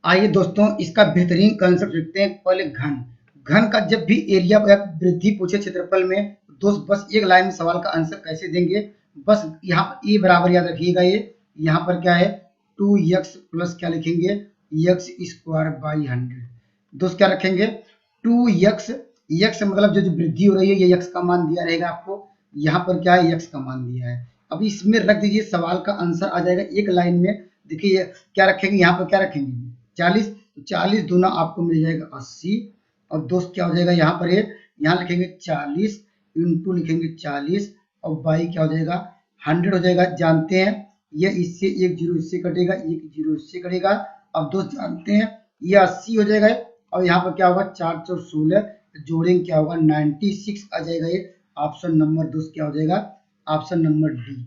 आइए दोस्तों इसका बेहतरीन कंसेप्ट देखते हैं। पहले घन घन का जब भी एरिया या वृद्धि पूछे क्षेत्रफल में, दोस्त बस एक लाइन में सवाल का आंसर कैसे देंगे। बस यहाँ पर ए बराबर याद रखिएगा। ये यहाँ पर क्या है 2x प्लस क्या लिखेंगे x स्क्वायर बाई 100। दोस्त क्या रखेंगे 2x, x मतलब जो वृद्धि हो रही है ये x का मान दिया रहेगा आपको। यहाँ पर क्या है x का मान दिया है। अब इसमें रख दीजिए, सवाल का आंसर आ जाएगा एक लाइन में। देखिए क्या रखेंगे, यहाँ पर क्या रखेंगे 40, तो 40 दूना आपको मिल जाएगा 80। और दोस्त क्या हो जाएगा यहाँ पर यहाँ लिखेंगे 40 इंटू लिखेंगे 40 और बाई क्या हो जाएगा 100 हो जाएगा। जानते हैं ये इससे एक जीरो इससे कटेगा, एक जीरो इससे कटेगा। अब दोस्त जानते हैं ये 80 हो जाएगा और यहाँ पर क्या होगा 4 4 16 जोड़ेंगे क्या होगा 96 आ जाएगा। ये ऑप्शन नंबर दोस्त क्या हो जाएगा, ऑप्शन नंबर डी।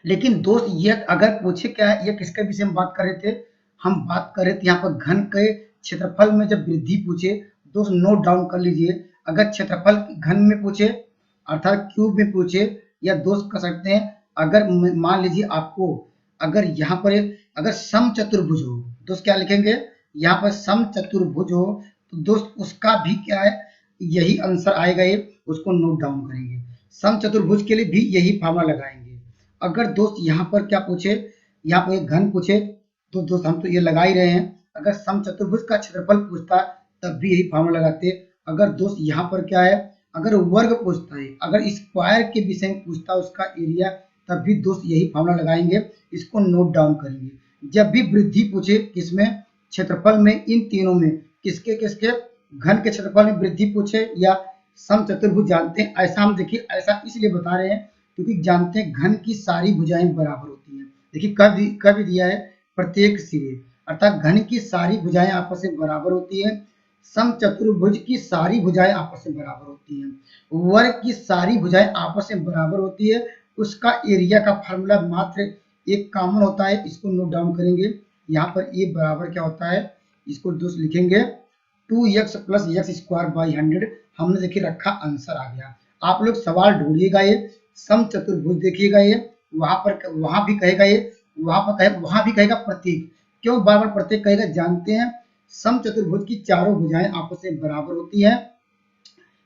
लेकिन दोस्त ये अगर पूछे क्या है, ये किसके विषय में बात कर रहे थे, हम बात कर रहे थे यहाँ पर घन के क्षेत्रफल में जब वृद्धि पूछे। दोस्त नोट डाउन कर लीजिए, अगर क्षेत्रफल घन में पूछे अर्थात क्यूब में पूछे, या दोस्त कर सकते हैं अगर मान लीजिए आपको अगर यहाँ पर अगर समचतुर्भुज हो, दोस्त क्या लिखेंगे यहाँ पर समचतुर्भुज हो, तो दोस्त उसका भी क्या है यही आंसर आएगा। ये उसको नोट डाउन करेंगे, समचतुर्भुज के लिए भी यही फार्मूला लगाएंगे। अगर दोस्त यहाँ पर क्या पूछे, यहाँ पर एक घन पूछे तो दोस्त हम तो ये लगा ही रहे हैं। अगर समचतुर्भुज का क्षेत्रफल पूछता तब भी यही फार्मूला लगाते। अगर दोस्त यहाँ पर क्या है अगर वर्ग पूछता है, अगर स्क्वायर के विषय में पूछता है उसका एरिया, तब भी दोस्त यही फार्मूला लगाएंगे। इसको नोट डाउन करेंगे। जब भी वृद्धि पूछे किसमें क्षेत्रफल में, इन तीनों में किसके किसके घन के क्षेत्रफल में वृद्धि पूछे या समचतुर्भुज, जानते हैं ऐसा हम देखिए ऐसा इसलिए बता रहे हैं क्योंकि जानते हैं घन की सारी भुजाएं बराबर होती हैं। देखिए कब दिया है प्रत्येक सिरे, अर्थात घन की सारी भुजाएं आपस में बराबर होती है। समचतुर्भुज की सारी भुजाएं आपस में बराबर होती हैं। वर्ग की सारी भुजाएं आपस में बराबर होती है। उसका एरिया का फार्मूला मात्र एक कॉमन होता है। इसको नोट डाउन करेंगे। यहाँ पर ए बराबर क्या होता है, इसको दोस्त लिखेंगे 2x plus x square by 100। हमने देखिए रखा, आंसर आ गया। आप लोग सवाल ढूंढिएगा, ये समचतुर्भुज देखिएगा, ये वहां भी कहेगा, ये वहां भी कहेगा प्रतीक। क्यों बार बार प्रतीक कहेगा, जानते हैं समचतुर्भुज की चारों भुजाएं आपस में बराबर होती हैं,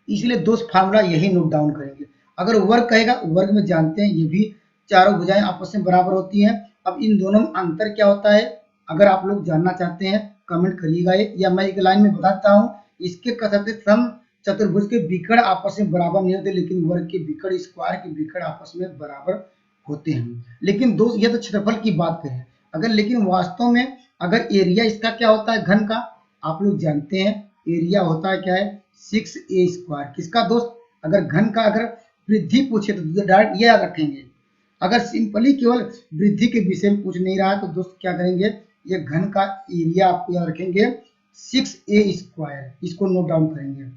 इसलिए दोस्त फार्मूला यही नोट डाउन करेंगे। अगर वर्ग कहेगा, वर्ग में जानते हैं ये भी चारों भुजाएं आपस में बराबर होती हैं। अब इन दोनों में अंतर क्या होता है, अगर आप लोग जानना चाहते हैं कमेंट करिएगा, या मैं एक लाइन में बताता हूँ। इसके कह सकते सम चतुर्भुज के विकर्ण आपस में बराबर नहीं होते, लेकिन वर्ग के विकर्ण, स्क्वायर के विकर्ण आपस में बराबर होते हैं। लेकिन दोस्त ये तो क्षेत्रफल की बात करें, अगर लेकिन वास्तव में अगर एरिया इसका क्या होता है घन का, आप लोग जानते हैं एरिया होता है क्या है 6a स्क्वायर। किसका दोस्त, अगर घन का अगर वृद्धि पूछे तो डायरेक्ट ये याद रखेंगे। अगर सिंपली केवल वृद्धि के विषय में पूछ नहीं रहा है तो दोस्त क्या करेंगे, ये घन का एरिया आपको याद रखेंगे 6a स्क्वायर, इसको नोट डाउन करेंगे।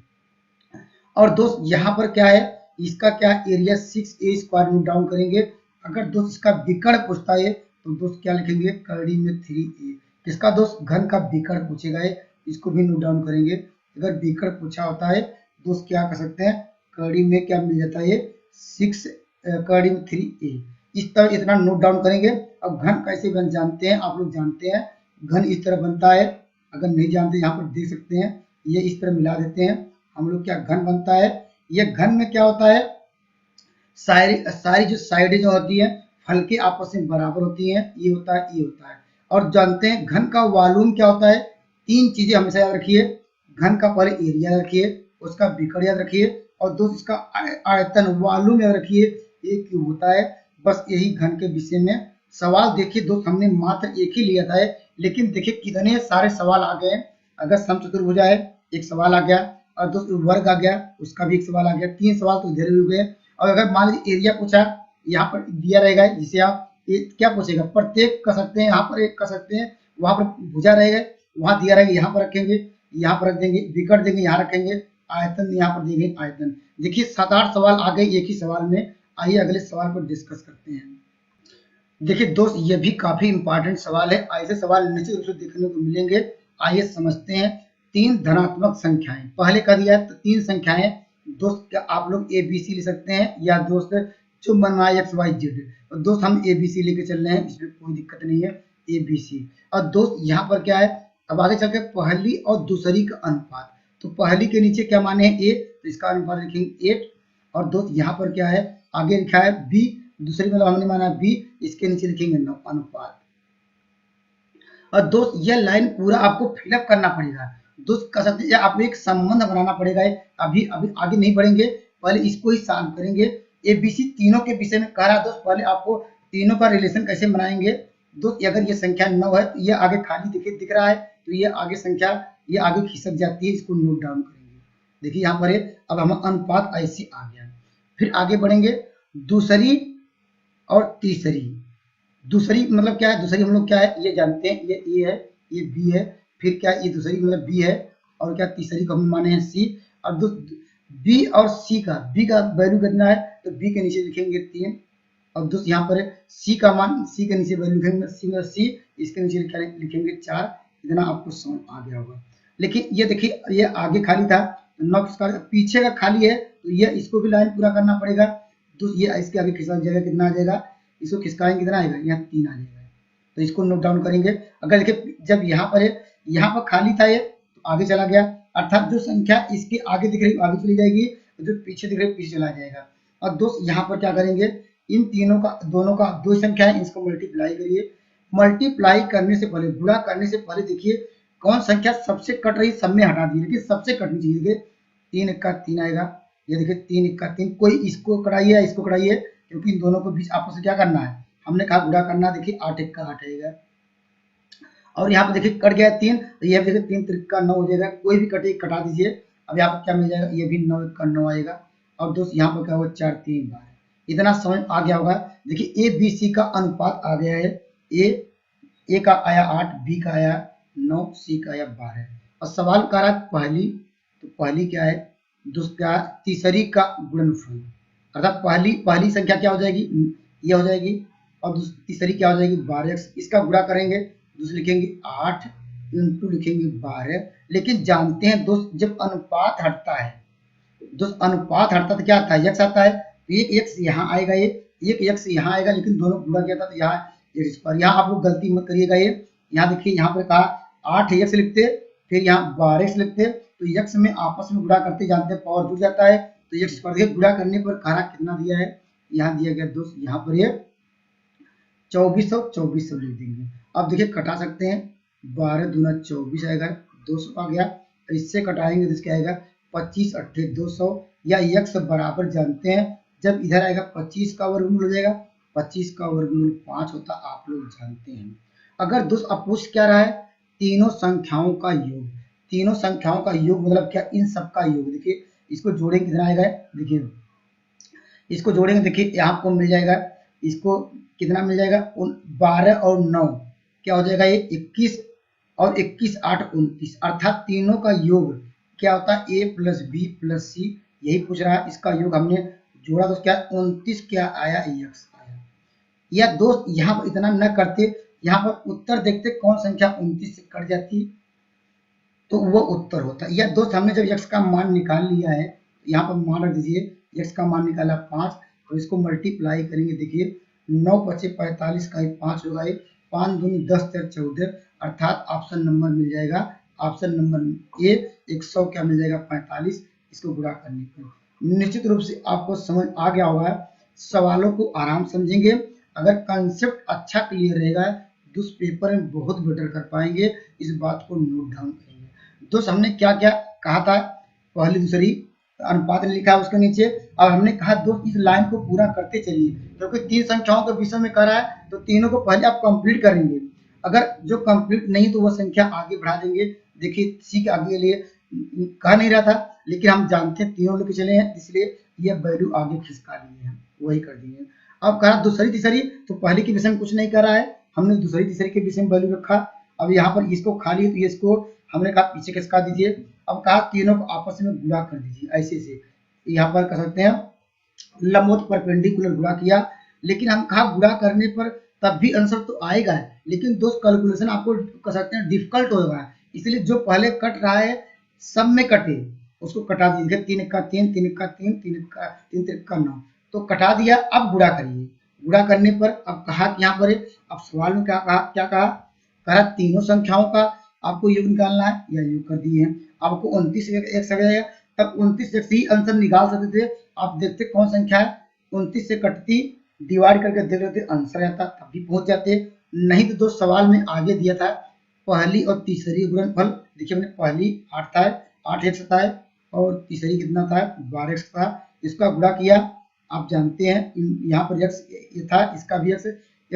और दोस्त यहाँ पर क्या है, इसका क्या area 6a square note down करेंगे। अगर दोस्त इसका विकर्ण पूछता है तो दोस्त क्या लिखेंगे कड़ी में 3a। किसका दोस्त, घन का विकर्ण पूछेगा है, इसको भी नोट डाउन करेंगे। अगर विकर्ण पूछा होता है दोस्त क्या कर सकते हैं, कड़ी में क्या मिल जाता है ये 6 कड़ी में 3a। इस तरह इतना नोट डाउन करेंगे। अब घन कैसे बन जानते हैं, आप लोग जानते हैं घन इस तरह बनता है। अगर नहीं जानते यहाँ पर देख सकते हैं, ये इस तरह मिला देते हैं हम लोग, क्या घन बनता है। ये घन में क्या होता है, सारी जो साइडें जो होती है फल के आपस में बराबर होती हैं, ये होता है, ये होता है। और जानते हैं घन का वॉल्यूम क्या होता है, तीन चीजें हमेशा याद रखिए। घन का पहले एरिया रखिए, उसका विकर्ण याद रखिए, और दोस्त इसका आयतन वॉल्यूम याद रखिए, एक क्यूब होता है। बस यही घन के विषय में सवाल। देखिए दोस्त हमने मात्र एक ही लिया था, लेकिन देखिए कितने सारे सवाल आ गए। अगर समचतुर्भुज है एक सवाल आ गया, और दोस्त वर्ग आ गया उसका भी एक सवाल आ गया, 3 सवाल तो इधर हो गए। और अगर मान लीजिए एरिया पूछा, यहाँ पर दिया रहेगा जिसे आप क्या पूछेगा प्रत्येक कर सकते हैं, यहाँ पर एक कर सकते हैं, वहां पर भुजा रहेगा, वहां दिया रहेगा, यहाँ पर रखेंगे, यहाँ पर रख देंगे, विकर्ण देंगे, यहाँ रखेंगे, आयतन यहाँ पर देंगे आयतन। देखिए 7-8 सवाल आ गए एक ही सवाल में। आइए अगले सवाल पर डिस्कस करते हैं। देखिए दोस्त ये भी काफी इंपॉर्टेंट सवाल है, ऐसे सवाल निश्चित रूप से देखने को मिलेंगे। आइए समझते हैं। 3 धनात्मक संख्याएं पहले कर दिया है, तो 3 संख्याएं दोस्त क्या आप लोग ABC ले सकते हैं, या दोस्त जो बनवाए XYZ। दोस्त हम ABC लेके चल रहे हैं, इसमें कोई दिक्कत नहीं है। A B C. और दोस्त यहाँ पर क्या है, अब आगे चल के पहली और दूसरी का अनुपात, तो पहली के नीचे क्या माने हैं, ए, तो इसका अनुपात लिखेंगे 8। और दोस्त यहाँ पर क्या है, आगे लिखा है बी, दूसरी मतलब हमने माना बी, इसके नीचे लिखेंगे 9 अनुपात। और दोस्त यह लाइन पूरा आपको फिलअप करना पड़ेगा। दोस्त कह सकते हैं आपको एक संबंध बनाना पड़ेगा। अभी अभी आगे नहीं बढ़ेंगे, पहले इसको ही सॉल्व करेंगे। ए बी सी तीनों के विषय में कह रहा है दोस्त, पहले आपको तीनों का रिलेशन कैसे बनाएंगे। दोस्त अगर ये संख्या 9 है तो ये आगे खाली दिख रहा है, तो ये आगे संख्या ये आगे खिसक जाती है, इसको नोट डाउन करेंगे। देखिए यहाँ पर है, अब हम अनुपात ऐसे आ गया। फिर आगे बढ़ेंगे, दूसरी और तीसरी। दूसरी मतलब क्या है, दूसरी हम लोग क्या है ये जानते हैं, ये ए है, ये बी है। फिर क्या ये दूसरी मतलब बी है, और क्या तीसरी को हम माने हैं सी। और बी और सी का, बी का वैल्यू कितना है, तो बी के नीचे लिखेंगे 3। और दोस्त यहाँ पर सी का मान, सी के नीचे वैल्यू लिखेंगे सी मतलब सी, इसके नीचे लिखेंगे 4। इतना आपको समझ आ गया होगा। लेकिन ये देखिए ये आगे खाली था, तो 9 किसका पीछे का खाली है, तो ये इसको भी लाइन पूरा करना पड़ेगा। तो ये इसके आगे खिसक जाएगा, कितना आ जाएगा, इसको खिसकाएंगे कितना आएगा, यहाँ 3 आ जाएगा। तो इसको नोट डाउन करेंगे। अगर देखिए जब यहाँ पर है, यहाँ पर खाली था ये, तो आगे चला गया, अर्थात जो संख्या इसके आगे दिख रही आगे चली जाएगी, जो पीछे दिख रही पीछे चला जाएगा। और दोस्त यहाँ पर क्या करेंगे, इन तीनों का, दोनों का दो संख्या है, इसको मल्टीप्लाई करिए। मल्टीप्लाई करने से पहले, गुणा करने से पहले देखिए कौन संख्या सबसे कट रही, सब में हटा दी, लेकिन सबसे कटनी चाहिए। देखिए 3 1 का 3 आएगा, ये देखिए 3 1 का 3, कोई इसको कटाइए इसको कटाइए, क्योंकि इन दोनों को बीच आपस में क्या करना है, हमने कहा गुणा करना। देखिए 8 1 का 8 आएगा, और यहाँ पे देखिए कट गया 3, तो ये देखिए 3 3 का 9 हो जाएगा, कोई भी कटे कटा दीजिए। अब यहाँ पर क्या मिल जाएगा, ये भी 9 1 का 9 आएगा। और दोस्त यहाँ पर क्या होगा, 4 3 12। इतना समझ आ गया होगा। देखिए ए बी सी का अनुपात आ गया है, ए का आया 8, बी का आया 9, सी का आया 12। और सवाल कर रहा है पहली, तो पहली क्या है दोस्त, क्या तीसरी का गुणनफल, अर्थात पहली संख्या क्या हो जाएगी, ये हो जाएगी, और तीसरी क्या हो जाएगी 12x। इसका गुणा करेंगे, दूसरी लिखेंगे 8 इंटू लिखेंगे 12। लेकिन जानते हैं दोस्त जब अनुपात हटता है, दोस्त अनुपात हटता तो क्या आता है, x आता है, तो एक x यहाँ आएगा, ये एक x यहाँ आएगा, लेकिन दोनों गुणा किया था तो यहाँ x पर। यहाँ आप लोग गलती मत करिएगा। ये यहाँ देखिए यहाँ पर कहा 8x लिखते, फिर यहाँ 12x लिखते, तो x में आपस में गुणा करते जानते हैं पावर जुड़ जाता है, तो x पर गुणा करने पर कहा कितना दिया है, यहाँ दिया गया दोस्त, यहाँ पर ये 2400 लिख देंगे। अब देखिए कटा सकते हैं, 12 दूना 24 आएगा, 200 आ गया। इससे कटाएंगे तो इसके आएगा 25 8 200, या x बराबर जानते हैं जब इधर आएगा 25 का वर्गमूल हो जाएगा, 25 का वर्गमूल 5 होता, आप लोग जानते हैं। अगर दोस्त अब पूछ क्या रहा है, तीनों संख्याओं का योग, तीनों संख्याओं का योग मतलब क्या, इन सब का योग। देखिए इसको जोड़ेंगे कितना आएगा, देखिए इसको जोड़ेंगे, देखिए यहाँ को मिल जाएगा, इसको कितना मिल जाएगा, 12 और 9 क्या हो जाएगा, ये 21, और 21 8 29, अर्थात तीनों का योग क्या होता है, a प्लस बी प्लस सी, यही पूछ रहा है। इसका योग हमने जोड़ा तो क्या 29 क्या आया, x आया। या दोस्त यहाँ पर इतना न करते, यहाँ पर उत्तर देखते कौन संख्या 29 से कट जाती तो वो उत्तर होता। या दोस्त हमने जब x का मान निकाल लिया है, यहाँ पर मान रख दीजिए, x का मान निकाला 5, तो इसको मल्टीप्लाई करेंगे। देखिए 9 5 45 का 5 होगा, 5 दूनी 10 4 14, अर्थात ऑप्शन नंबर मिल जाएगा, ऑप्शन नंबर ए 100 क्या मिल जाएगा 45। इसको गुणा करने पर निश्चित रूप से आपको समझ आ गया होगा। सवालों को आराम समझेंगे, अगर कंसेप्ट अच्छा क्लियर रहेगा तो उस पेपर में बहुत बेटर कर पाएंगे। इस बात को नोट डाउन करेंगे। दोस्त हमने क्या क्या कहा था, पहली दूसरी अनुपात लिखा है उसके नीचे। अब हमने कहा दोस्त इस लाइन को पूरा करते चलिए, क्योंकि 3 संख्याओं के विषय में कर रहा है, तो तीनों को पहले आप कंप्लीट करेंगे। अगर जो कंप्लीट नहीं तो वह संख्या आगे बढ़ा देंगे। देखिए सी के आगे लिए कह नहीं रहा था, लेकिन हम जानते हैं तीनों लेके चले हैं, इसलिए ये वैल्यू आगे खिसका लिए हैं, वही कर दिए। अब कहा दूसरी तीसरी, तो पहले के विषय में कुछ नहीं कर रहा है, हमने दूसरी तीसरी के विषय में वैल्यू रखा। अब यहाँ पर इसको खाली, तो इसको हमने कहा पीछे खिसका दीजिए। अब कहा तीनों को आपस में गुणा कर दीजिए, ऐसे से यहाँ पर कर सकते हैं लंबवत परपेंडिकुलर गुणा किया। लेकिन हम कहा गुणा करने पर तब भी आंसर तो आएगा, लेकिन दोस्त कैलकुलेशन आपको कर सकते हैं डिफिकल्ट होगा, इसलिए जो पहले कट रहा है सब में कटे उसको कटा दीजिए। 3 1 का 3 3 1 का 3 3 1 का 3 3 1 का 9, तो कटा दिया। अब गुणा करिए, गुणा करने पर अब कहा कि यहाँ पर अब सवाल में क्या कहा तीनों संख्याओं का आपको योग निकालना है या योग कर दिए हैं। आपको 29 एक सक जाएगा, तब 29 से ही आंसर निकाल सकते थे। आप देखते कौन संख्या है 29 से कटती, डिवाइड करके देख लेते आंसर आता, तब भी पहुंच जाते। नहीं तो दोस्त सवाल में आगे दिया था पहली और तीसरी गुणनफल। देखिए हमने पहली 8 था, 8x था और तीसरी कितना था 12x था, इसका गुणा किया। आप जानते हैं यहाँ पर x ये था, इसका भी x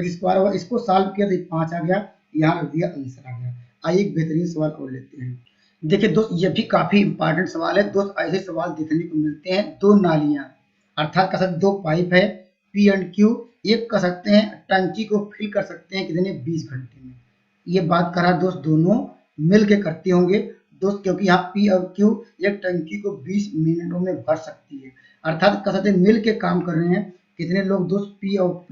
स्क्वायर हुआ, इसको सॉल्व किया तो 5 आ गया, यहाँ रख दिया आंसर आ गया। आइए एक बेहतरीन सवाल और लेते हैं। देखिए दोस्त ये भी काफी इंपॉर्टेंट सवाल है दोस्त। ऐसे सवाल देखने को मिलते हैं। दो नालियां अर्थात कह सकते दो पाइप है P एंड Q, एक कह सकते हैं टंकी को फिल कर सकते हैं कितने 20 घंटे में। ये बात करा दोस्त दोनों मिल के करते होंगे दोस्त, क्योंकि यहाँ P और Q एक टंकी को 20 मिनटों में भर सकती है। अर्थात कह सकते मिल के काम कर रहे हैं। कितने लोग दोस्त P और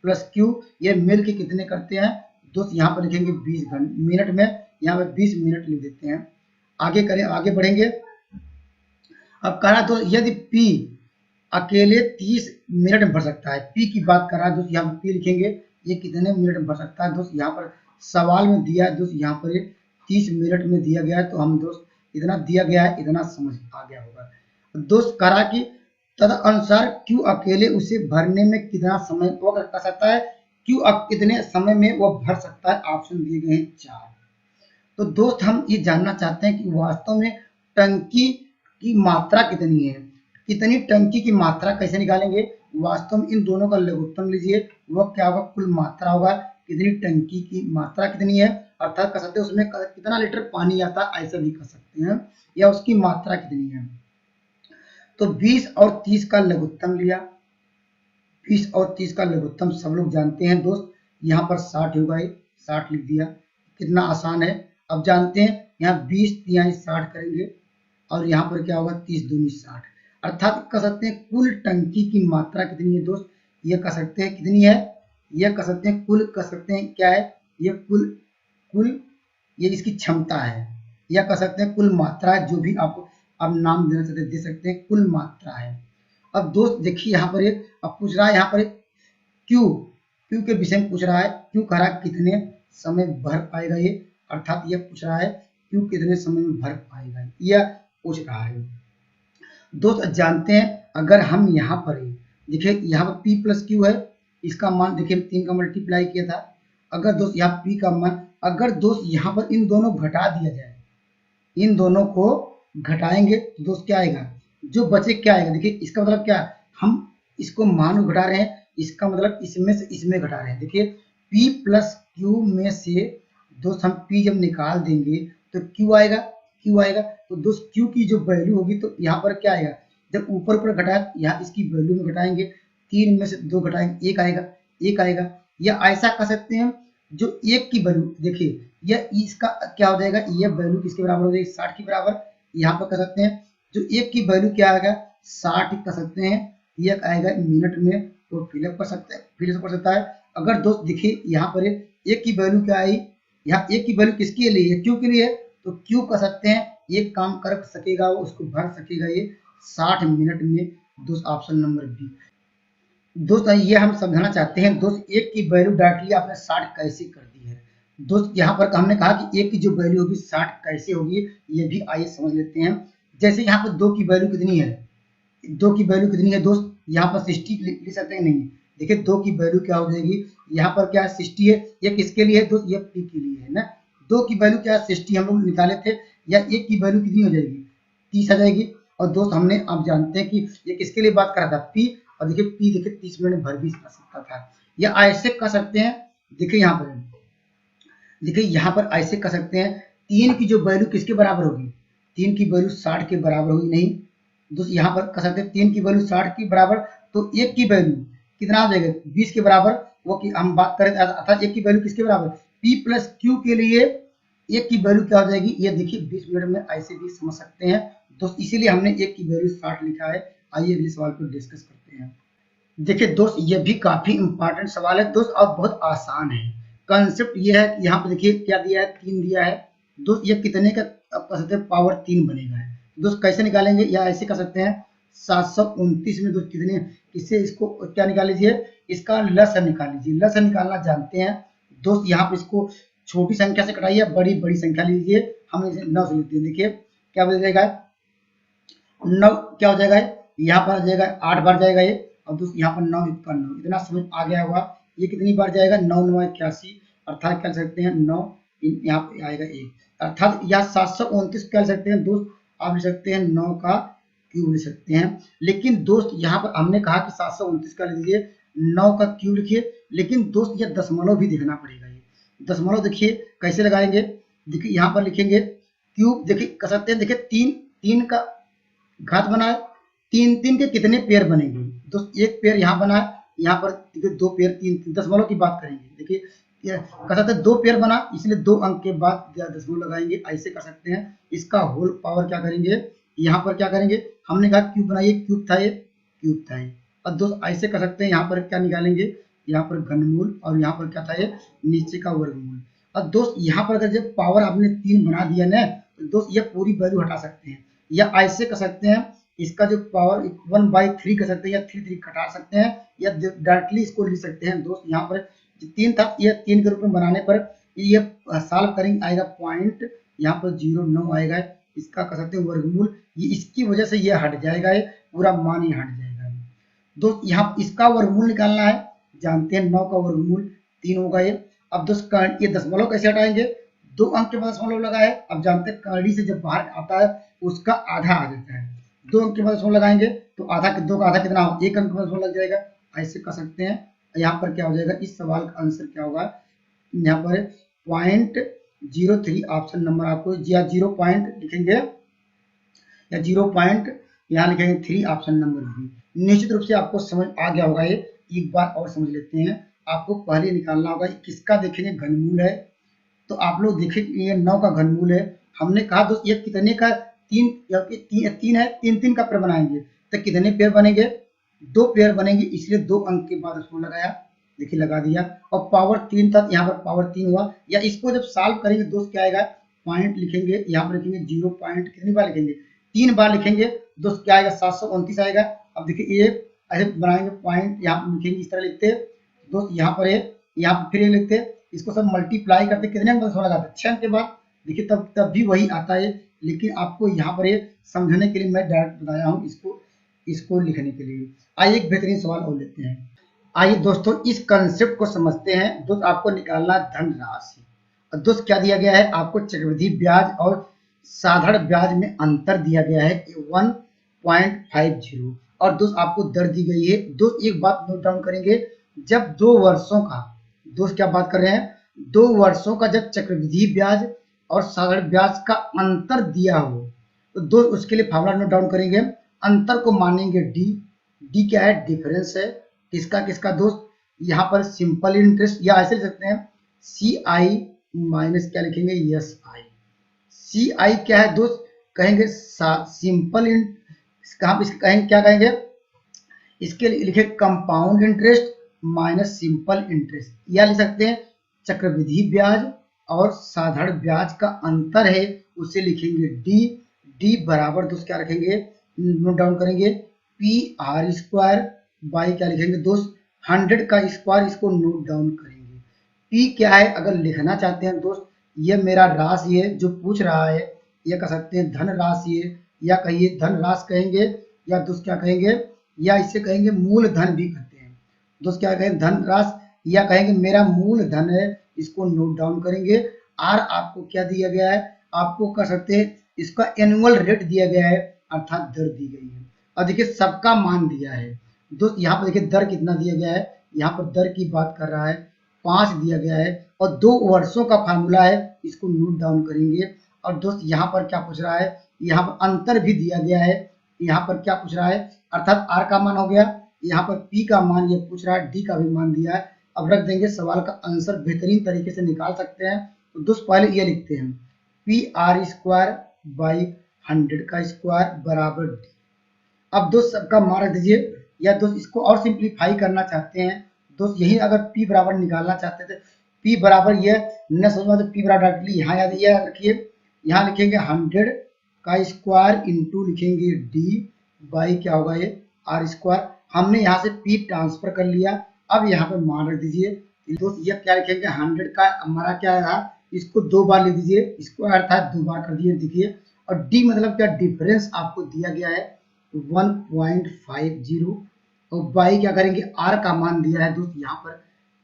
प्लस Q ये मिल के कितने करते हैं दोस्त, यहाँ पर लिखेंगे 20 मिनट में, यहाँ पर 20 मिनट लिख देते हैं। आगे करें, आगे बढ़ेंगे। अब कह रहा तो यदि P अकेले 30 मिनट में भर सकता है, P की बात कर रहा है दोस्त, यहाँ पर P लिखेंगे ये कितने मिनट में भर सकता है दोस्त। यहाँ पर सवाल में दिया है दोस्त, यहाँ पर 30 मिनट में दिया गया है, तो हम दोस्त इतना दिया गया है इतना समझ आ गया होगा दोस्त। कह रहा कि तदनुसार Q अकेले उसे भरने में कितना समय वो कर सकता है, Q अब कितने समय में वो भर सकता है। ऑप्शन दिए गए हैं 4। तो दोस्त हम ये जानना चाहते हैं कि वास्तव में टंकी की मात्रा कितनी है, कितनी टंकी की मात्रा कैसे निकालेंगे। वास्तव में इन दोनों का लघुत्तम लीजिए, वह क्या होगा कुल मात्रा होगा, कितनी टंकी की मात्रा कितनी है, अर्थात कह सकते हैं उसमें कितना लीटर पानी आता है, ऐसा भी कह सकते हैं, या उसकी मात्रा कितनी है। तो 20 और 30 का लघुत्तम लिया, 20 और 30 का लघुत्तम सब लोग जानते हैं दोस्त, यहाँ पर 60 होगा, 60 लिख दिया, कितना आसान है। अब जानते हैं यहाँ 20 तिहाई 60 करेंगे और यहाँ पर क्या होगा 30 दूनी 60, अर्थात कह सकते हैं कुल टंकी की मात्रा कितनी है दोस्त, ये कह सकते हैं कितनी है, ये कह सकते हैं कुल, कह सकते हैं क्या है ये कुल ये इसकी क्षमता है, या कह सकते हैं कुल मात्रा है, जो भी आपको अब नाम देना चाहते दे सकते हैं, कुल मात्रा है। अब दोस्त देखिए यहाँ पर एक अब पूछ रहा है, यहाँ पर क्यू के विषय में पूछ रहा है, क्यू कह रहा है कितने समय भर पाएगा ये, अर्थात यह पूछ रहा है क्यू कितने समय में भर पाएगा, यह पूछ रहा है दोस्त। जानते हैं अगर हम यहाँ पर देखिए यहाँ पर P प्लस Q है, इसका मान देखिए 3 का मल्टीप्लाई किया था। अगर दोस्त यहाँ P का मान अगर दोस्त यहाँ पर इन दोनों घटा दिया जाए, इन दोनों को घटाएंगे तो दोस्त क्या आएगा, जो बचे क्या आएगा। देखिए इसका मतलब क्या, हम इसको मान घटा रहे हैं, इसका मतलब इसमें से इसमें घटा रहे हैं। देखिए P प्लस Q में से दोस्त हम P जब निकाल देंगे तो Q आएगा, तो दोस्त Q की जो वैल्यू होगी तो यहाँ पर क्या आएगा, जब ऊपर घटाया यहाँ इसकी वैल्यू में घटाएंगे, 3 में से 2 घटाएंगे 1 आएगा। या ऐसा कर सकते हैं जो 1 की वैल्यू देखिए यह इसका क्या हो जाएगा, ये वैल्यू किसके बराबर हो जाएगी 60 के बराबर। यहाँ पर कह सकते हैं जो 1 की वैल्यू क्या आएगा 60 कह सकते हैं, यह आएगा मिनट में, तो फिलअप कर सकते हैं, फिलअप कर सकता है। अगर दोस्त देखिए यहाँ पर 1 की वैल्यू क्या आई, यहाँ 1 की वैल्यू किसके लिए है, क्यू के लिए, तो क्यू कह सकते हैं ये काम कर सकेगा, उसको भर सकेगा ये 60 मिनट में दोस्त, ऑप्शन नंबर बी। दोस्त ये हम समझाना चाहते हैं दोस्त, 1 की वैल्यू डायरेक्टली आपने 60 कैसे कर दी है दोस्त। यहाँ पर हमने कहा कि 1 की जो वैल्यू होगी 60 कैसे होगी, ये भी आइए समझ लेते हैं। जैसे यहाँ पर 2 की वैल्यू कितनी है, 2 की वैल्यू कितनी है दोस्त, यहाँ पर 60 लिख सकते हैं नहीं, देखिए 2 की वैल्यू क्या हो जाएगी, यहाँ पर क्या 60 है, ये किसके लिए है दोस्त, ये P के लिए है ना। 2 की वैल्यू क्या 60 हम लोग निकाले थे, या 1 की वैल्यू कितनी हो जाएगी 30 आ जाएगी। और दोस्त हमने आप जानते हैं कि ये किसके लिए बात कर रहा था P, और देखिए P देखिए 30 मिनट में भर भी सकता था, या ऐसे कर सकते हैं। देखिए यहाँ पर देखिए यहाँ पर ऐसे कर सकते हैं, 3 की जो वैल्यू किसके बराबर होगी, 3 की वैल्यू 60 के बराबर होगी नहीं दोस्त, यहाँ पर कर सकते हैं 3 की वैल्यू 60 के बराबर, तो 1 की वैल्यू कितना आ जाएगा 20 के बराबर, वो की हम बात करें अर्थात 1 की वैल्यू किसके बराबर P प्लस Q के लिए 1 की वैल्यू क्या हो जाएगी, ये देखिए 20 मिनट में ऐसे भी समझ सकते हैं दोस्त, इसीलिए हमने 1 की वैल्यू 60 लिखा है। आइए अगले सवाल को डिस्कस करते हैं। देखिए दोस्त ये भी काफी इंपॉर्टेंट सवाल है दोस्त, और बहुत आसान है। कंसेप्ट ये है कि यहाँ पे देखिए क्या दिया है 3 दिया है दोस्त, ये कितने का कह सकते हैं पावर 3 बनेगा है दोस्त, कैसे निकालेंगे, या ऐसे कर सकते हैं 729 में दोस्त कितने इससे इसको क्या निकाल लीजिए, इसका लसन निकाल लीजिए। लसन निकालना जानते हैं दोस्त। यहाँ पे इसको छोटी संख्या से कटाइए, बड़ी बड़ी संख्या लीजिए। हम इसे 9 से लिखते हैं। देखिए क्या बन जाएगा, 9 क्या हो जाएगा, यहाँ पर आ जाएगा 8 बार जाएगा ये, और दोस्त यहाँ पर 9 1 9। इतना समझ आ गया होगा। ये कितनी बार जाएगा, 9 9 81, अर्थात क्या लिख सकते हैं 9, यहाँ पे आएगा 1, अर्थात यह 729 क्या लिख सकते हैं दोस्त, आप लिख सकते हैं 9 का क्यूब लिख सकते हैं। लेकिन दोस्त यहाँ पर हमने कहा कि 729 का लीजिए, 9 का क्यूब लिखिए, लेकिन दोस्त ये दशमलव भी देखना पड़ेगा। ये दशमलव देखिए कैसे लगाएंगे, देखिए यहाँ पर लिखेंगे क्यूब, देखिए कर सकते हैं, देखिए 3 का घात बनाए, 3 के कितने पेयर बनेंगे दोस्त, एक पेयर यहाँ बना, यहाँ पर देखिए 2 पेयर, 3 दशमलव की बात करेंगे। देखिए कर सकते हैं 2 पेयर बना, इसलिए 2 अंक के बाद दशमलव लगाएंगे, ऐसे कर सकते हैं। इसका होल पावर क्या करेंगे, यहाँ पर क्या करेंगे, हमने कहा क्यूब बनाइए, क्यूब था ये, क्यूब था ये। अब दोस्त ऐसे कर सकते हैं, यहाँ पर क्या निकालेंगे, यहाँ पर घनमूल, और यहाँ पर क्या था ये, नीचे का वर्गमूल। अब दोस्त यहाँ पर अगर जब पावर आपने 3 बना दिया ना, तो दोस्त ये पूरी वैल्यू हटा सकते हैं, या ऐसे कर सकते हैं, इसका जो पावर 1/3 कर सकते हैं, या 3 घटा सकते हैं, या डायरेक्टली इसको लिख सकते हैं दोस्त। यहाँ पर 3 था, ये 3 के रूप में बनाने पर ये सॉल्व करेंगे, आएगा पॉइंट, यहाँ पर 0.9 आएगा, इसका कर सकते हैं वर्गमूल, ये इसकी वजह से ये हट जाएगा, ये पूरा मान ही हट जाएगा दोस्त। यहाँ इसका वर्गमूल निकालना है, जानते हैं 9 का वर्गमूल 3 होगा ये। अब दोस्त ये दशमलव कैसे हटाएंगे, 2 अंक के बाद दशमलव लगा है, अब जानते हैं करड़ी से जब बाहर आता है उसका आधा आ जाता है, 2 अंक के बाद दशमलव लगाएंगे तो आधा, 2 का आधा कितना हो, 1 अंक के बाद दशमलव लग जाएगा, ऐसे कर सकते हैं। यहाँ पर क्या हो जाएगा, इस सवाल का आंसर क्या होगा, यहाँ पर 0.03 ऑप्शन नंबर आपको, या 0 पॉइंट लिखेंगे, या 0 पॉइंट यहाँ लिखेंगे 3 ऑप्शन नंबर बी। निश्चित रूप से आपको समझ आ गया होगा। ये एक बार और समझ लेते हैं, आपको पहले निकालना होगा किसका, देखेंगे घनमूल है, तो आप लोग देखेंगे ये 9 का घनमूल है। हमने कहा दोस्त ये कितने का, 3 है, 3 का पेयर बनाएंगे तो कितने पेयर बनेंगे, 2 पेयर बनेंगे, इसलिए 2 अंक के बाद उसको लगाया, देखिए लगा दिया, और पावर 3 था, यहाँ पर पावर 3 हुआ। या इसको जब सॉल्व करेंगे दोस्त क्या आएगा, पॉइंट लिखेंगे, यहाँ पर लिखेंगे 0 पॉइंट, कितनी बार लिखेंगे, 3 बार लिखेंगे दोस्त, क्या आएगा 729 आएगा। अब देखिए ये ऐसे बनाएंगे पॉइंट, यहाँ पर लिखेंगे, इस तरह लिखते हैं दोस्त, यहाँ पर है, यहाँ पर फिर लिखते हैं, इसको सब मल्टीप्लाई करते कितने अंक दशमलव लगाते, 6 अंक के बाद, देखिए तब भी वही आता है। लेकिन आपको यहाँ पर ये समझने के लिए मैं डायरेक्ट बताया हूँ, इसको लिखने के लिए। आइए एक बेहतरीन सवाल और लेते हैं। आइए दोस्तों इस कंसेप्ट को समझते हैं। दोस्त आपको निकालना धनराशि, और दोस्त क्या दिया गया है आपको, चक्रवृद्धि ब्याज और साधारण ब्याज में अंतर दिया गया है 1.50, और दोस्त आपको दर दी गई है। दोस्त एक बात नोट डाउन करेंगे, जब 2 वर्षों का, दोस्त क्या बात कर रहे हैं, 2 वर्षों का जब चक्रवृद्धि ब्याज और साधारण ब्याज का अंतर दिया हो, तो दोस्त उसके लिए फार्मूला नोट डाउन करेंगे, अंतर को मानेंगे डी क्या है, डिफरेंस है, किसका किसका दोस्त, यहाँ पर सिंपल इंटरेस्ट, या ऐसे लिख सकते हैं CI माइनस क्या लिखेंगे, SI। CI क्या है दोस्त, कहेंगे सिंपल कहेंगे, क्या कहेंगे, इसके लिए लिखे compound interest minus simple interest, या लिख सकते हैं चक्रवृद्धि ब्याज और साधारण ब्याज का अंतर है, उसे लिखेंगे डी बराबर दोस्त क्या रखेंगे, नोट डाउन करेंगे PR² बाई क्या लिखेंगे दोस्त 100 का स्क्वायर, इसको नोट डाउन करेंगे। P क्या है, अगर लिखना चाहते हैं दोस्त, ये मेरा राशि है जो पूछ रहा है, ये कह सकते हैं धन राशि है, या कहिए धन राशि कहेंगे, या दोस्त क्या कहेंगे, या इससे कहेंगे मूल धन भी कहते हैं दोस्त, क्या कहेंगे धन राशि, या कहेंगे मेरा मूल धन है, इसको नोट डाउन करेंगे। R आपको क्या दिया गया है, आपको कर सकते हैं इसका एनुअल रेट दिया गया है, अर्थात दर दी गई है। और देखिए सबका मान दिया है दोस्त, यहाँ पर देखिए दर कितना दिया गया है, यहाँ पर दर की बात कर रहा है 5 दिया गया है, और 2 वर्षों का फार्मूला है, इसको नोट डाउन करेंगे। और दोस्त यहाँ पर क्या पूछ रहा है, यहाँ पर अंतर भी दिया गया है, यहाँ पर क्या पूछ रहा है, अर्थात R का मान हो गया, यहाँ पर P का मान ये पूछ रहा है, D का भी मान दिया है। अब रख देंगे, सवाल का आंसर बेहतरीन तरीके से निकाल सकते हैं। तो दोस्त पहले ये लिखते हैं PR² बाई 100 का स्क्वायर बराबर D। अब दोस्त सबका मान रख दीजिए, या दोस्त इसको और सिंप्लीफाई करना चाहते हैं दोस्त, यही अगर P बराबर निकालना चाहते थे, P बराबर ये न समझ तो P बराबर डायरेक्टली यहाँ याद रखिए, यहाँ लिखेंगे 100 का स्क्वायर इंटू लिखेंगे D बाई क्या होगा ये R² हमने यहाँ से P ट्रांसफर कर लिया। अब यहाँ पे मान रख दीजिए दोस्त, ये क्या लिखेंगे 100 का हमारा क्या है, इसको 2 बार लिख दीजिए, स्क्वायर था 2 बार कर दिए देखिए। और D मतलब क्या, डिफरेंस आपको दिया गया है 1.50। और बाई क्या करेंगे, R का मान दिया है दोस्त यहाँ पर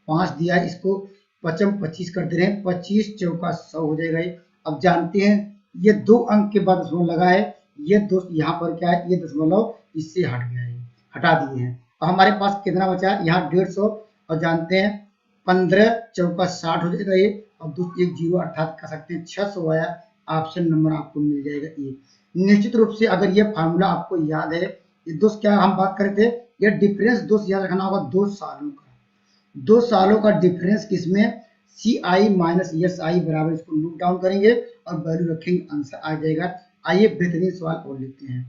5 दिया है, इसको 25 कर दे रहे हैं, 25 चौका 100 हो जाएगा ये। अब जानते हैं ये 2 अंक के बाद दशमलव लगा है, ये दोस्त यहाँ पर क्या है, ये दशमलव इससे हट गया है, हटा दिए हैं। अब हमारे पास कितना बचा है यहाँ 150, और जानते हैं 15 चौका 60 हो जाएगा ये। और दोस्त एक जीरो अर्थात कह सकते हैं 600 आया, ऑप्शन नंबर आपको मिल जाएगा ये। निश्चित रूप से अगर ये फार्मूला आपको याद है, ये दोस्त क्या हम बात कर रहे थे, ये डिफरेंस दोस्त याद रखना होगा 2 सालों का, 2 सालों का डिफरेंस किसमें, CI माइनस SI बराबर, इसको नोट डाउन करेंगे और वैल्यू रखेंगे, आंसर आ जाएगा। आइए बेहतरीन सवाल और लेते हैं।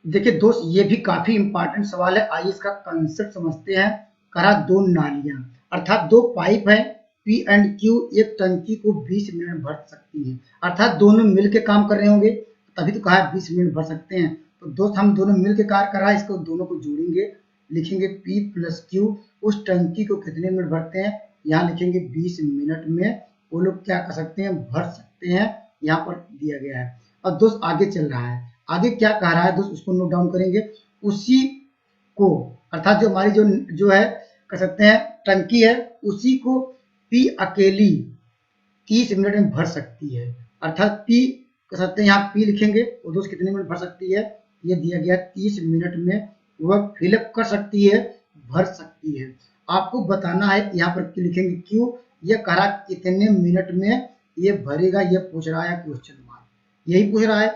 देखिए दोस्त ये भी काफी इंपॉर्टेंट सवाल है, आइए इसका कंसेप्ट समझते हैं। कहा 2 नालियां अर्थात 2 पाइप है P एंड Q, एक टंकी को 20 मिनट भर सकती है, अर्थात दोनों मिलकर काम कर रहे होंगे, तभी तो कहा 20 मिनट भर सकते हैं। तो दोस्त हम दोनों मिलकर कार्य कर रहा है, इसको दोनों को जोड़ेंगे, लिखेंगे P प्लस Q, उस टंकी को कितने मिनट भरते हैं, यहाँ लिखेंगे 20 मिनट में वो लोग क्या कर सकते हैं, भर सकते हैं, यहाँ पर दिया गया है। और दोस्त आगे चल रहा है, आगे क्या कह रहा है दोस्त, उसको नोट डाउन करेंगे। उसी को अर्थात जो हमारी जो है कह सकते हैं टंकी है, उसी को P अकेली 30 मिनट में भर सकती है, अर्थात P कह सकते हैं यहाँ P लिखेंगे, वो दोस्त कितने मिनट भर सकती है, ये दिया गया 30 मिनट में वह फिलअप कर सकती है, भर सकती है। आपको बताना है, यहाँ पर लिखेंगे Q, ये कह रहा कितने मिनट में ये भरेगा, ये पूछ रहा है क्वेश्चन मार्क, यही पूछ रहा है।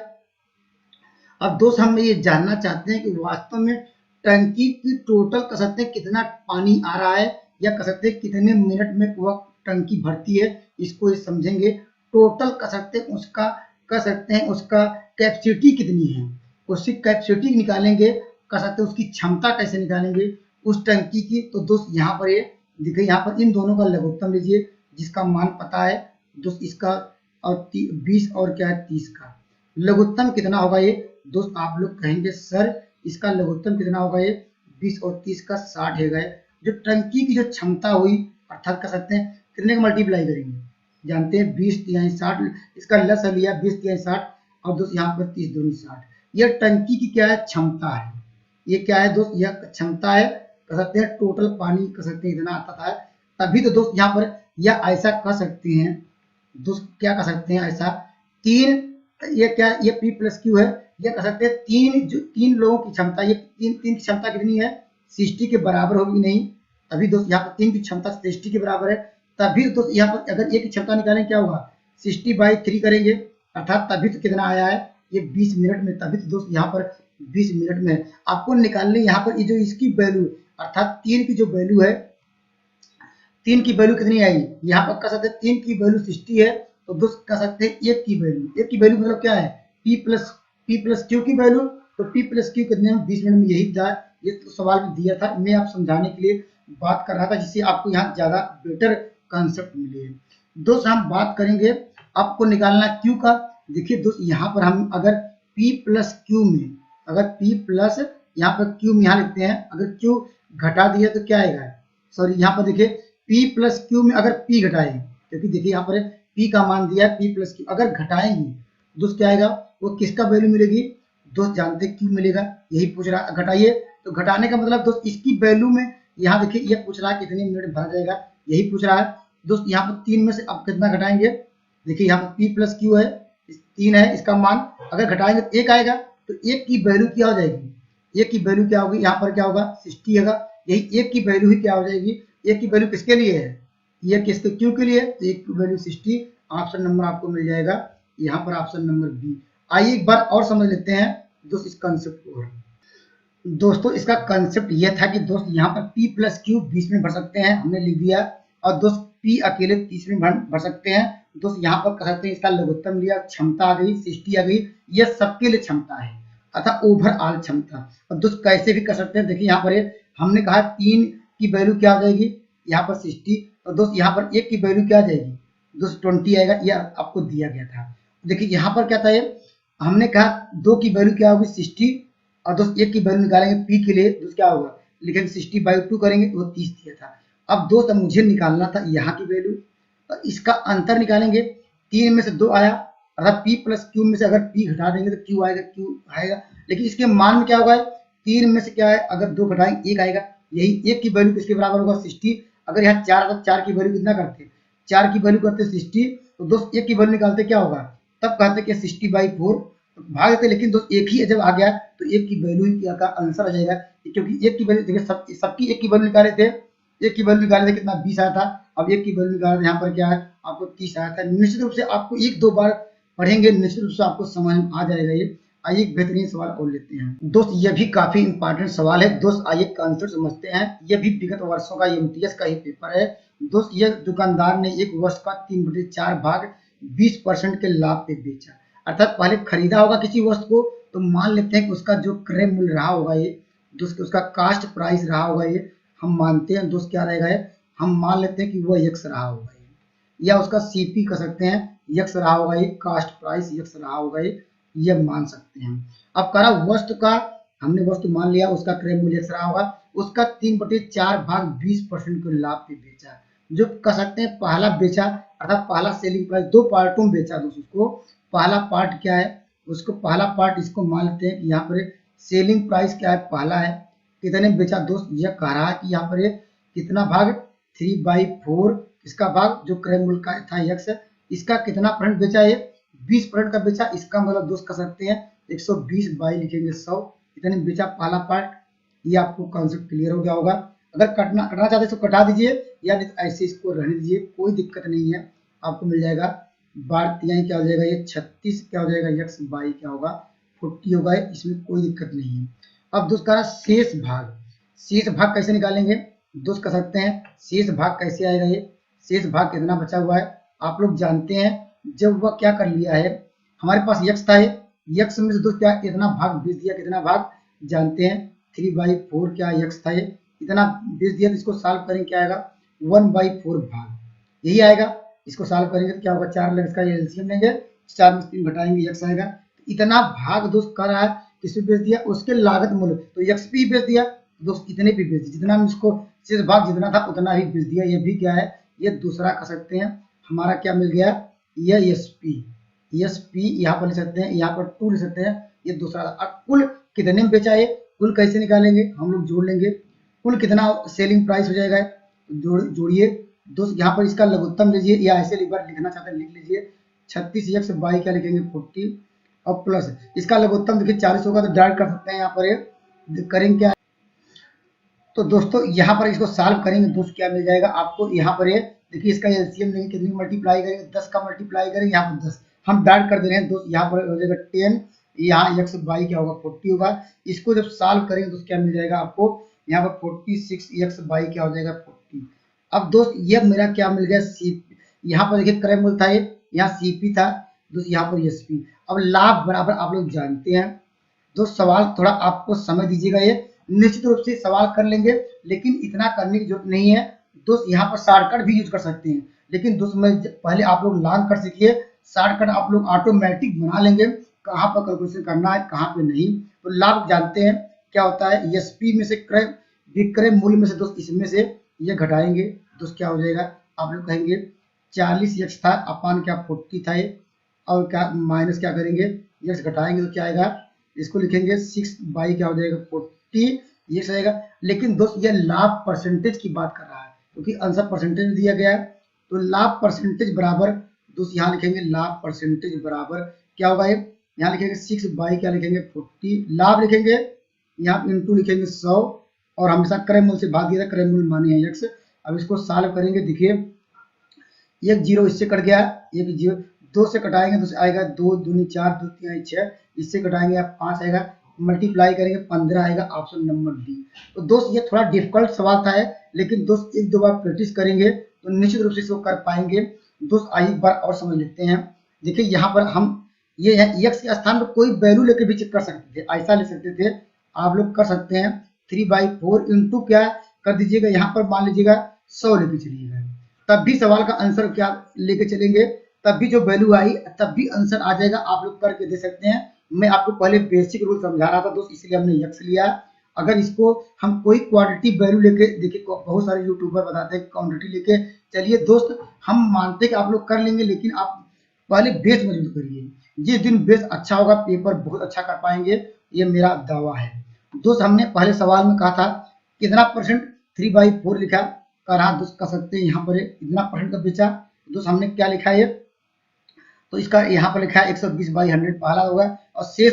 अब दोस्त हम ये जानना चाहते हैं कि वास्तव में टंकी की टोटल कह सकते हैं कितना पानी आ रहा है, या कह सकते हैं कितने मिनट में वह टंकी भरती है, इसको समझेंगे। टोटल कह सकते हैं उसका, कह सकते हैं उसका कैपेसिटी कितनी है, उसकी कैपेसिटी निकालेंगे, कह सकते हैं उसकी क्षमता कैसे निकालेंगे उस टंकी की। तो दोस्त यहाँ पर ये देखिए, यहाँ पर इन दोनों का लघुत्तम लीजिए, जिसका मान पता है दोस्त, इसका और 20 और क्या है 30 का लघुत्तम कितना होगा ये दोस्त, आप लोग कहेंगे सर इसका लघुत्तम कितना होगा, ये 20 और 30 का 60 है गए। जो टंकी की जो क्षमता हुई, अर्थात कह सकते हैं कितने का मल्टीप्लाई करेंगे, जानते हैं 20 तिहाई 60, इसका लस लिया 20 तिहाई 60, और दोस्त यहाँ पर 30 दूनी 60। यह टंकी की क्या है, क्षमता है, ये क्या है दोस्त, यह क्षमता है, कह सकते हैं टोटल पानी कह सकते हैं इतना आता था। तभी तो दोस्त यहाँ पर या ऐसा कह सकते हैं दोस्त, क्या कह सकते हैं ऐसा, 3 ये क्या, ये P प्लस Q है, ये कह सकते हैं 3 लोगों की क्षमता, ये 3 की क्षमता कितनी है, 60 के बराबर होगी नहीं, तभी दोस्त यहाँ पर 3 की क्षमता 60 के बराबर है। तभी दोस्त यहाँ पर अगर 1 की क्षमता निकालें क्या होगा, 60/3 करेंगे, अर्थात तभी तो कितना आया है ये 20 मिनट में। तभी तो दोस्त यहाँ पर 20 मिनट में आपको निकालने, यहाँ पर ये जो इसकी वैल्यू अर्थात 3 की जो वैल्यू है, 3 की वैल्यू कितनी आई, यहाँ पर कह सकते हैं 3 की वैल्यू 60 है, तो दोस्त कह सकते हैं 1 की वैल्यू मतलब क्या है, P प्लस Q की वैल्यू। तो P प्लस Q कितने में 20 मिनट में, यही था, ये तो सवाल में दिया था, मैं आप समझाने के लिए बात कर रहा था, जिससे आपको यहाँ ज्यादा बेटर कंसेप्ट मिले। दोस्त हम बात करेंगे आपको निकालना Q का। देखिए दोस्त यहाँ पर हम अगर P प्लस Q में, अगर P प्लस यहाँ पर Q में यहाँ लिखते हैं, अगर Q घटा दिया तो क्या आएगा, सॉरी यहाँ पर देखिए P प्लस Q में अगर P घटाए, क्योंकि देखिए यहाँ पर P का मान दिया है P प्लस Q, अगर घटाएंगे दोस्त क्या आएगा, वो किसका वैल्यू मिलेगी दोस्त, जानते Q मिलेगा, यही पूछ रहा है। घटाइए तो घटाने का मतलब दोस्त इसकी वैल्यू में, यहाँ देखिए ये पूछ रहा है कितने मिनट भरा जाएगा, यही पूछ रहा है दोस्त। यहाँ पर 3 में से अब कितना घटाएंगे, देखिए यहाँ पर P प्लस Q है 3 है, इसका मान अगर घटाएंगे तो 1 आएगा, तो 1 की वैल्यू क्या हो जाएगी, 1 की वैल्यू क्या होगी, यहाँ पर क्या होगा 60 होगा, यही 1 की वैल्यू ही क्या हो जाएगी, 1 की वैल्यू किसके लिए है, ये किसके Q के लिए, तो 1 की वैल्यू 60, ऑप्शन नंबर आपको मिल जाएगा यहाँ पर ऑप्शन नंबर बी। आइए एक बार और समझ लेते हैं दोस्त इस कंसेप्ट को। दोस्तों इसका कंसेप्ट यह था कि दोस्त यहाँ पर P प्लस Q 20 में भर सकते हैं, हमने लिख दिया, और दोस्त P अकेले 30 में भर सकते हैं। दोस्त यहाँ पर कह सकते हैं इसका लघुत्तम लिया, क्षमता आ गई 60 आ गई, यह सबके लिए क्षमता है अर्थात ओवरऑल क्षमता। और दोस्त कैसे भी कर सकते हैं, देखिए यहाँ पर हमने कहा 3 की वैल्यू क्या आ जाएगी, यहाँ पर 60, और दोस्त यहाँ पर 1 की वैल्यू क्या आ जाएगी दोस्त 20 आएगा, यह आपको दिया गया था। देखिए यहाँ पर क्या था, हमने कहा 2 की वैल्यू क्या होगी 60, और दोस्त 1 की वैल्यू निकालेंगे P के लिए, दोस्त क्या होगा लिखेंगे 60/2 करेंगे तो 30 दिया था। अब दोस्त मुझे निकालना था यहाँ की वैल्यू, तो इसका अंतर निकालेंगे। 3 में से 2 आया, अर्थात p प्लस क्यू में से अगर p घटा देंगे तो q आएगा, q आएगा। लेकिन इसके मान में क्या होगा, 3 में से क्या है, अगर 2 घटाएंगे 1 आएगा। यही 1 की वैल्यू किसके बराबर होगा, 60। अगर यहाँ 4 तो 4 की वैल्यू कितना करते, 4 की वैल्यू करते 60, तो दोस्त 1 की वैल्यू निकालते क्या होगा, तब कहते कि 60/4 भाग देते। लेकिन दोस्त एक ही जब आ गया तो 1 की वैल्यू का आंसर आ जाएगा, क्योंकि 1 की वैल्यू देखिए सबकी 1 की वैल्यू निकाले थे, 1 की वैल्यू निकाले थे कितना 20 आया था। अब 1 की वैल्यू निकाले थे, यहाँ पर क्या है आपको 30 आया था। निश्चित रूप से आपको 1-2 बार पढ़ेंगे, निश्चित रूप से आपको समझ आ जाएगा ये। आइए एक बेहतरीन सवाल और लेते हैं दोस्त, ये भी काफी इंपॉर्टेंट सवाल है दोस्त। आइए कंसेप्ट समझते हैं। ये भी विगत वर्षों का एमटीएस का ही पेपर है दोस्त। ये दुकानदार ने एक वस्तु का 3/4 भाग 20% के लाभ पे बेचा, अर्थात पहले खरीदा होगा किसी वस्तु को, तो मान लेते हैं कि उसका जो क्रय मूल्य रहा होगा ये दोस्त, उसका कास्ट प्राइस रहा होगा ये, हम मानते हैं दोस्त क्या रहेगा ये, हम मान लेते हैं कि वो यक्स रहा होगा ये, या उसका सीपी कर सकते हैं, यक्स रहा होगा ये, कास्ट प्राइस यक्स रहा होगा ये मान सकते हैं। अब कह रहा वस्तु का, हमने वस्तु मान लिया उसका क्रय मूल्य यक्स रहा होगा, उसका 3/4 भाग 20% के लाभ पे बेचा, जो कह सकते हैं पहला बेचा, अर्थात पहला सेलिंग प्राइस 2 पार्टों में बेचा दोस्त उसको। पहला पार्ट क्या है, उसको पहला पार्ट इसको मान लेते हैं कि यहाँ पर सेलिंग प्राइस क्या है, पहला है, कितने में बेचा दोस्त, यह कह रहा है कि यहाँ पर कितना भाग 3/4, इसका भाग जो क्रय मूल्य का था यक्स, इसका कितना परसेंट बेचा, ये 20% का बेचा। इसका मतलब दोस्त कर सकते हैं 120 बाई लिखेंगे 100, इतने बेचा पहला पार्ट। ये आपको कॉन्सेप्ट क्लियर हो गया होगा। अगर कटना चाहते तो कटा दीजिए, या ऐसे इसको रहने दीजिए, कोई दिक्कत नहीं है। आपको मिल जाएगा 12 क्या हो जाएगा, ये 36 क्या हो जाएगा, यक्स बाई क्या होगा 40 होगा, इसमें कोई दिक्कत नहीं है। अब दोस्त कह शेष भाग, शेष भाग कैसे निकालेंगे दोस्त, कर सकते हैं शेष भाग कैसे आएगा, ये शेष भाग कितना बचा हुआ है आप लोग जानते हैं। जब वह क्या कर लिया है, हमारे पास यक्स था, यक्स में से दोस्त क्या इतना भाग बेच दिया, कितना भाग जानते हैं 3/4 क्या यक्स था, ये इतना बेच दिया। तो इसको सॉल्व करेंगे क्या आएगा 1/4 भाग, यही आएगा। इसको सॉल्व करेंगे तो क्या होगा 4 लेंगे, इसका एलसीएम लेंगे, 4 में 3 घटाएंगे यक्स आएगा। तो इतना भाग दोस्त कर रहा है, किस पे बेच दिया, उसके लागत मूल्य, तो यक्स पे ही बेच दिया दोस्त, इतने पे बेच दिया, जितना हम इसको शेष भाग जितना था उतना ही बेच दिया। ये भी क्या है, ये दूसरा कर सकते हैं, हमारा क्या मिल गया, ये एसपी यहाँ पर ले सकते हैं, यहाँ पर 2 ले सकते हैं, ये दूसरा। अब कुल कितने में बेचा है, कुल कैसे निकालेंगे, हम लोग जोड़ लेंगे, कुल कितना सेलिंग प्राइस हो जाएगा, जोड़िए दोस्त। यहाँ पर इसका लघुत्तम लीजिए, या ऐसे एक बार लिखना चाहते हैं लिख लीजिए, 36 यक्स बाई क्या लिखेंगे 40, और प्लस इसका लघुत्तम देखिए 40 होगा, तो डायरेक्ट कर सकते हैं। यहाँ पर करेंगे क्या, तो दोस्तों यहाँ पर इसको सॉल्व करेंगे दोस्त, क्या मिल जाएगा आपको, यहाँ पर देखिए इसका एलसीएम लेंगे, कितनी मल्टीप्लाई करेंगे 10 का मल्टीप्लाई करेंगे, यहाँ पर 10 हम डायरेक्ट कर दे रहे हैं दोस्त। यहाँ पर हो जाएगा 10, यहाँ यक्स बाई क्या होगा 40 होगा। इसको जब सॉल्व करेंगे तो क्या मिल जाएगा आपको, यहाँ पर 46 यक्स बाई क्या हो जाएगा 40। अब दोस्त ये मेरा क्या मिल गया, सीपी, यहाँ पर देखिए क्रय मूल्य था, ये यहाँ सीपी था दोस्त, यहाँ पर एसपी। अब लाभ बराबर आप लोग जानते हैं दोस्त, सवाल थोड़ा आपको समझ दीजिएगा, ये निश्चित रूप से सवाल कर लेंगे, लेकिन इतना करने की जरूरत नहीं है दोस्त। यहाँ पर शॉर्टकट भी यूज कर सकते हैं, लेकिन दोस्त मैं पहले आप लोग लॉन्ग कर सीखिए, शॉर्टकट आप लोग ऑटोमेटिक बना लेंगे, कहाँ पर कैलकुलेशन करना है कहाँ पे नहीं। तो लाभ जानते हैं क्या होता है, एसपी में से क्रय विक्रय मूल्य में से दोस्त, इसमें से ये घटाएंगे दोस्त, क्या हो जाएगा आप लोग कहेंगे 40 यक्स था अपान क्या 40 था ये, और क्या माइनस क्या करेंगे यक्स घटाएंगे तो क्या आएगा, इसको लिखेंगे 6 बाई क्या हो जाएगा 40 ये आएगा। लेकिन दोस्त ये लाभ परसेंटेज की बात कर रहा है, क्योंकि आंसर परसेंटेज दिया गया है, तो लाभ परसेंटेज बराबर दोस्त यहाँ लिखेंगे लाभ परसेंटेज बराबर क्या होगा, यहाँ लिखेंगे 6 बाई क्या लिखेंगे 40, लाभ लिखेंगे यहाँ इंटू लिखेंगे 100, और हमेशा क्रय मूल्य से भाग दिया था, क्रय मूल्य माने हैं यक्स। अब इसको सॉल्व करेंगे, देखिए एक जीरो इससे कट गया, एक जीरो 2 से कटाएंगे तो आएगा 2 दूनी 4 2 3 6, इससे कटाएंगे आप 5 आएगा, मल्टीप्लाई करेंगे 15 आएगा, ऑप्शन नंबर डी। तो दोस्त ये थोड़ा डिफिकल्ट सवाल था, लेकिन दोस्त 1-2 बार प्रैक्टिस करेंगे तो निश्चित रूप से इसको कर पाएंगे दोस्त। आइए एक बार और समझ लेते हैं। देखिए यहाँ पर हम ये है एक्स के स्थान पर कोई वैल्यू लेके भी चेक कर सकते थे, ऐसा ले सकते थे, आप लोग कर सकते हैं 3/4 इंटू क्या कर दीजिएगा, यहाँ पर मान लीजिएगा 100 लेके चलिएगा, तब भी सवाल का आंसर क्या लेके चलेंगे, तब भी जो वैल्यू आई तब भी आंसर आ जाएगा, आप लोग करके दे सकते हैं। मैं आपको पहले बेसिक रूल समझा रहा था दोस्त, इसलिए हमने यक्स लिया। अगर इसको हम कोई क्वांटिटी वैल्यू लेके, देखिए बहुत सारे यूट्यूबर बताते हैं क्वांटिटी लेके, चलिए दोस्त हम मानते हैं कि आप लोग कर लेंगे, लेकिन आप पहले बेस मजबूत करिए। जिस दिन बेस अच्छा होगा पेपर बहुत अच्छा कर पाएंगे, ये मेरा दावा है। दोस्त हमने पहले सवाल में कहा था कितना परसेंट 3/4 लिखा, कर हाँ दोस्त कर सकते हैं, यहाँ पर इतना परसेंट का बेचा। दोस्त हमने क्या लिखा है, तो इसका यहाँ पर लिखा है 120/100 पहला होगा, और शेष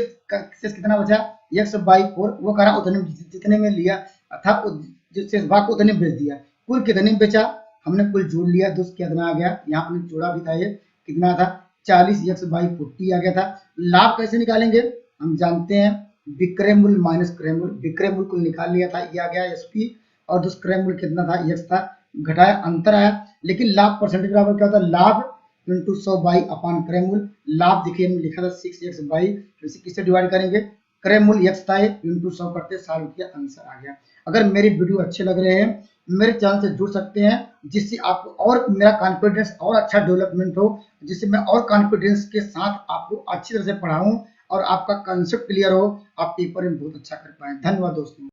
कितना बचा, x/4, वो कह रहा उतने जितने में लिया था जो शेष भाग को उतने बेच दिया। कुल कितने में बेचा, हमने कुल जोड़ लिया दोस्त, कितना आ गया, यहाँ पर जोड़ा भी था, ये कितना था 40x/40 आ गया था। लाभ कैसे निकालेंगे, हम जानते हैं विक्रय मूल्य माइनस क्रय मूल्य, विक्रय मूल्य कुल निकाल लिया था, ये आ गया एसपी, और दोस्त क्रय मूल्य कितना था, x था, घटाया अंतर आया। लेकिन लाभ परसेंटेज बराबर क्या होता है, लाभ इंटू 100/अपान क्रय मूल्य। लाभ देखिए हमने लिखा था 6x/, फिर से किससे डिवाइड करेंगे, क्रय मूल्य x था इंटू 100 करते 60 आंसर आ गया। अगर मेरे वीडियो अच्छे लग रहे हैं मेरे चैनल से जुड़ सकते हैं, जिससे आपको और मेरा कॉन्फिडेंस और अच्छा डेवलपमेंट हो, जिससे मैं और कॉन्फिडेंस के साथ आपको अच्छी तरह से पढ़ाऊं और आपका कंसेप्ट क्लियर हो, आप पेपर में बहुत अच्छा कर पाए। धन्यवाद दोस्तों।